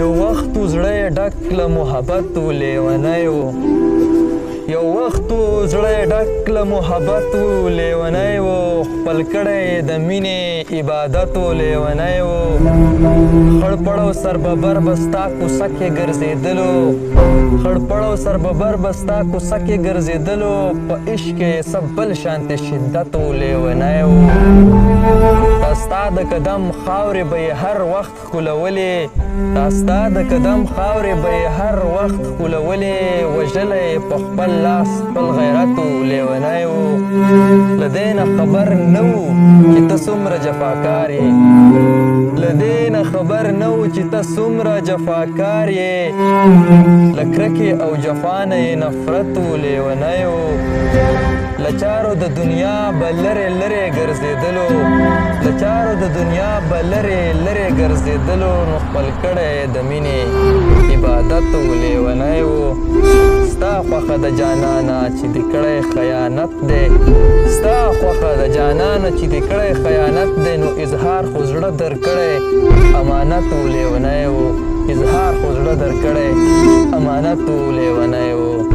یو وخت زړه یې ډک له محبت و لیونی و یو وخت زړه یې ډک له محبت و لیونی و خپل کړی د مینې عبادت و لیونی و خړ پړو سرببر به ستا کوڅه کې ګرځېدلو خړ پړو سرببر به ستا کوڅه کې ګرځېدلو په عشق یې څه بل شانتې شدت و لیونی و دا ستا د قدم خاورې به یې هر وخت ښکلولې دا ستا د قدم خاورې به یې هر وخت ښکلولې وژلی په خپل لاس خپل غیرت و لیونی و له دې نه خبر نه و چې ته څومره جفاکار یې له دې نه خبر نه و چې ته څومره جفاکار یې له کرکې او جفا نه یې نفرت و لیونی و له چارو د دنیا به لرې لرې ګرځېدلو له چارو د دنیا به لرې لرې ګرځېدلو نو خپل کړی د مینې عبادت و لیونی و ستا خوښه د جانانه چې دې کړی خیانت دی ستا خوښه د جانانه چې دې کړی خیانت دی نو اظهار خو زړه درکړی امانت و لیونی و اظهار خو زړه درکړی امانت و لیونی و